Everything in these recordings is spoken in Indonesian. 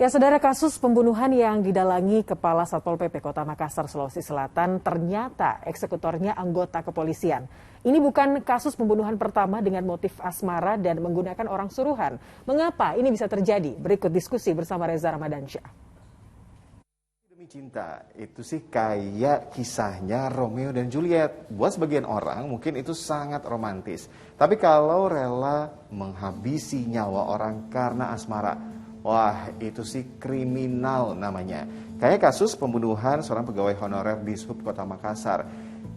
Ya, saudara, kasus pembunuhan yang didalangi Kepala Satpol PP Kota Makassar, Sulawesi Selatan, ternyata eksekutornya anggota kepolisian. Ini bukan kasus pembunuhan pertama dengan motif asmara dan menggunakan orang suruhan. Mengapa ini bisa terjadi? Berikut diskusi bersama Reza Ramadansyah. Demi cinta, itu sih kayak kisahnya Romeo dan Juliet. Buat sebagian orang mungkin itu sangat romantis. Tapi kalau rela menghabisi nyawa orang karena asmara, wah, itu sih kriminal namanya. Kayak kasus pembunuhan seorang pegawai honorer di Sub Kota Makassar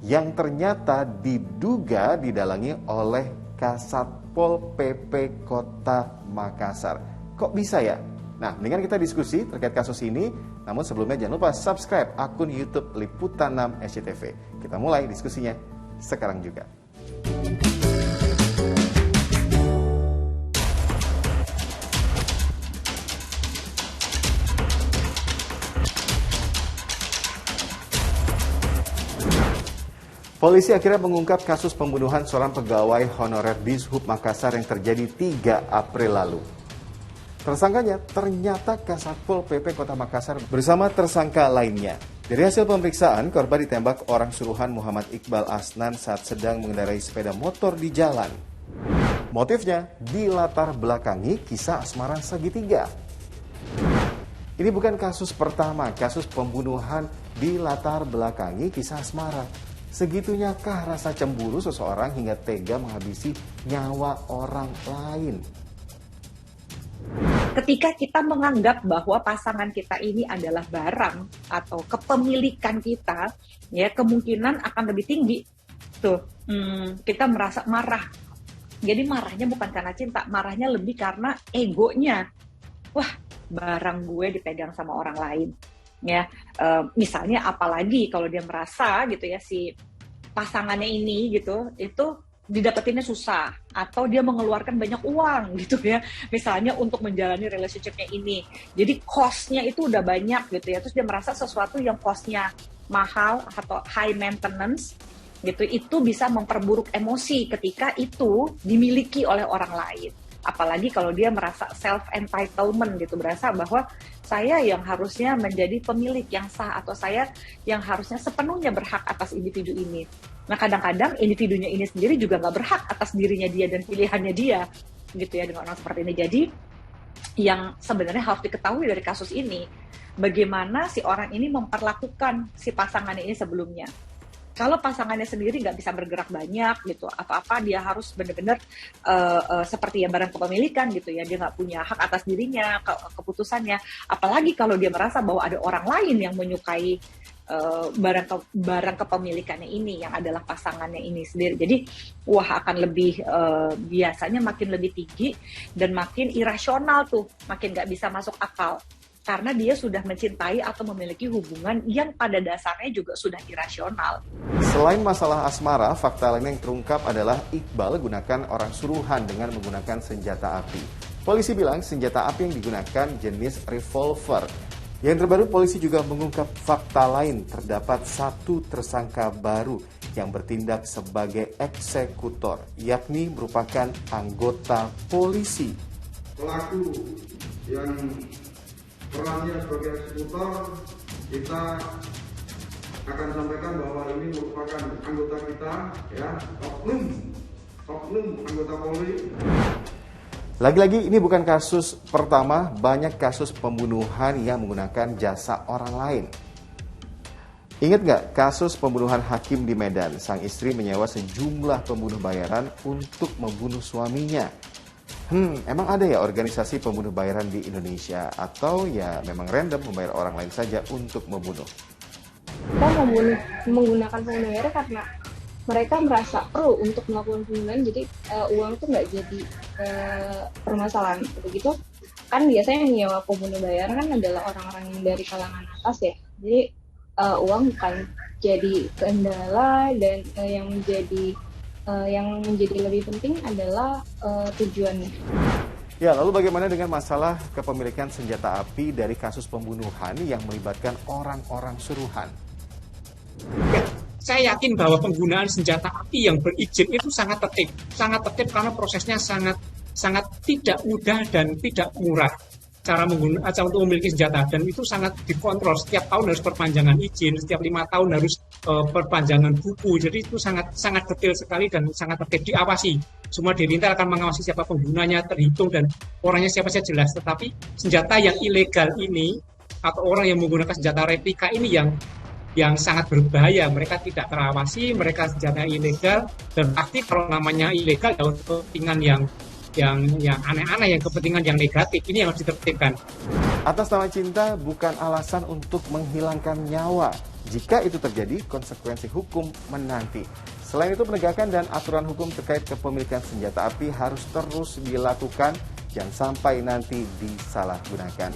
yang ternyata diduga didalangi oleh Kasatpol PP Kota Makassar. Kok bisa ya? Nah, mendingan kita diskusi terkait kasus ini. Namun sebelumnya jangan lupa subscribe akun YouTube Liputan 6 SCTV. Kita mulai diskusinya sekarang juga. Polisi akhirnya mengungkap kasus pembunuhan seorang pegawai honorer di Sub Makassar yang terjadi 3 April lalu. Tersangkanya ternyata Kasatpol PP Kota Makassar bersama tersangka lainnya. Dari hasil pemeriksaan, korban ditembak orang suruhan Muhammad Iqbal Asnan saat sedang mengendarai sepeda motor di jalan. Motifnya dilatar belakangi kisah asmara segitiga. Ini bukan kasus pertama, kasus pembunuhan dilatar belakangi kisah asmara. Segitunyakah rasa cemburu seseorang hingga tega menghabisi nyawa orang lain? Ketika kita menganggap bahwa pasangan kita ini adalah barang atau kepemilikan kita, ya kemungkinan akan lebih tinggi. Kita merasa marah. Jadi marahnya bukan karena cinta, marahnya lebih karena egonya. Wah, barang gue dipegang sama orang lain. Ya, misalnya apalagi kalau dia merasa gitu ya si pasangannya ini gitu itu didapetinnya susah atau dia mengeluarkan banyak uang gitu ya misalnya untuk menjalani relationship-nya ini, jadi cost-nya itu udah banyak gitu ya, terus dia merasa sesuatu yang cost-nya mahal atau high maintenance gitu, itu bisa memperburuk emosi ketika itu dimiliki oleh orang lain. Apalagi kalau dia merasa self-entitlement gitu, berasa bahwa saya yang harusnya menjadi pemilik yang sah atau saya yang harusnya sepenuhnya berhak atas individu ini. Nah kadang-kadang individunya ini sendiri juga nggak berhak atas dirinya dia dan pilihannya dia gitu ya dengan orang seperti ini. Jadi yang sebenarnya harus diketahui dari kasus ini, bagaimana si orang ini memperlakukan si pasangannya ini sebelumnya. Kalau pasangannya sendiri nggak bisa bergerak banyak gitu, apa-apa dia harus benar-benar seperti yang barang kepemilikan gitu ya, dia nggak punya hak atas dirinya, keputusannya. Apalagi kalau dia merasa bahwa ada orang lain yang menyukai barang kepemilikannya ini yang adalah pasangannya ini sendiri. Jadi wah akan lebih biasanya makin lebih tinggi dan makin irasional tuh, makin nggak bisa masuk akal. Karena dia sudah mencintai atau memiliki hubungan yang pada dasarnya juga sudah irasional. Selain masalah asmara, fakta lain yang terungkap adalah Iqbal gunakan orang suruhan dengan menggunakan senjata api. Polisi bilang senjata api yang digunakan jenis revolver. Yang terbaru, polisi juga mengungkap fakta lain, terdapat 1 tersangka baru yang bertindak sebagai eksekutor, yakni merupakan anggota polisi. Pelaku yang perannya sebagai eksekutor, kita akan sampaikan bahwa ini merupakan anggota kita, ya, oknum anggota Polri. Lagi-lagi ini bukan kasus pertama, banyak kasus pembunuhan yang menggunakan jasa orang lain. Ingat nggak kasus pembunuhan hakim di Medan? Sang istri menyewa sejumlah pembunuh bayaran untuk membunuh suaminya. Emang ada ya organisasi pembunuh bayaran di Indonesia? Atau ya memang random membayar orang lain saja untuk membunuh? Kita menggunakan pembunuh bayaran karena mereka merasa perlu untuk melakukan pembunuhan, jadi uang itu nggak jadi permasalahan. Begitu kan biasanya yang nyewa pembunuh bayaran kan adalah orang-orang yang dari kalangan atas ya, jadi uang bukan jadi kendala dan yang menjadi lebih penting adalah tujuannya. Ya, lalu bagaimana dengan masalah kepemilikan senjata api dari kasus pembunuhan yang melibatkan orang-orang suruhan? Saya yakin bahwa penggunaan senjata api yang berizin itu sangat tertib karena prosesnya sangat tidak mudah dan tidak murah. cara untuk memiliki senjata, dan itu sangat dikontrol. Setiap tahun harus perpanjangan izin, setiap 5 tahun harus perpanjangan buku. Jadi itu sangat sangat detail sekali dan sangat tertib, diawasi. Semua di Intel akan mengawasi siapa penggunanya, terhitung, dan orangnya siapa saja jelas. Tetapi senjata yang ilegal ini atau orang yang menggunakan senjata replika ini yang sangat berbahaya. Mereka tidak terawasi, mereka senjata ilegal, dan pasti kalau namanya ilegal ya untuk kepentingan yang aneh-aneh, yang kepentingan yang negatif, ini yang harus ditertibkan. Atas nama cinta bukan alasan untuk menghilangkan nyawa. Jika itu terjadi, konsekuensi hukum menanti. Selain itu, penegakan dan aturan hukum terkait kepemilikan senjata api harus terus dilakukan, jangan sampai nanti disalahgunakan.